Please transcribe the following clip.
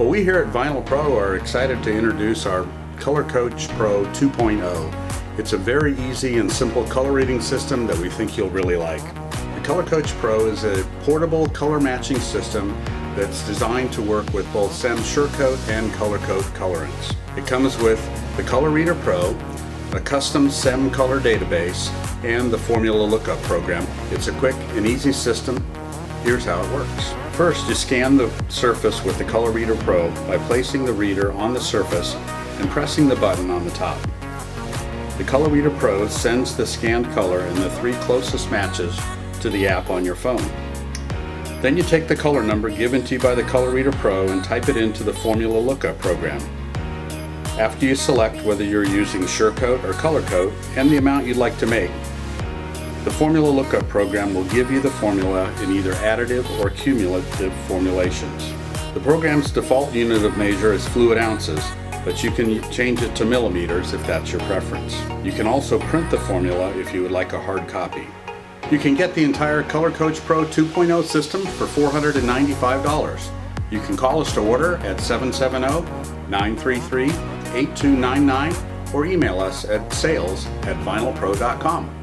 Well, we here at Vinyl Pro are excited to introduce our Color Coach Pro 2.0. It's a very easy and simple color reading system that we think you'll really like. The Color Coach Pro is a portable color matching system that's designed to work with both SEM Sure-Coat and Color Coat colorants. It comes with the Color Reader Pro, a custom SEM color database, and the formula lookup program. It's a quick and easy system. Here's how it works. First, you scan the surface with the Color Reader Pro by placing the reader on the surface and pressing the button on the top. The Color Reader Pro sends the scanned color and the 3 closest matches to the app on your phone. Then you take the color number given to you by the Color Reader Pro and type it into the formula lookup program. After you select whether you're using Sure-Coat or Color Coat and the amount you'd like to make, the formula lookup program will give you the formula in either additive or cumulative formulations. The program's default unit of measure is fluid ounces, but you can change it to millimeters if that's your preference. You can also print the formula if you would like a hard copy. You can get the entire Color Coach Pro 2.0 system for $495. You can call us to order at 770-933-8299 or email us at sales@vinylpro.com.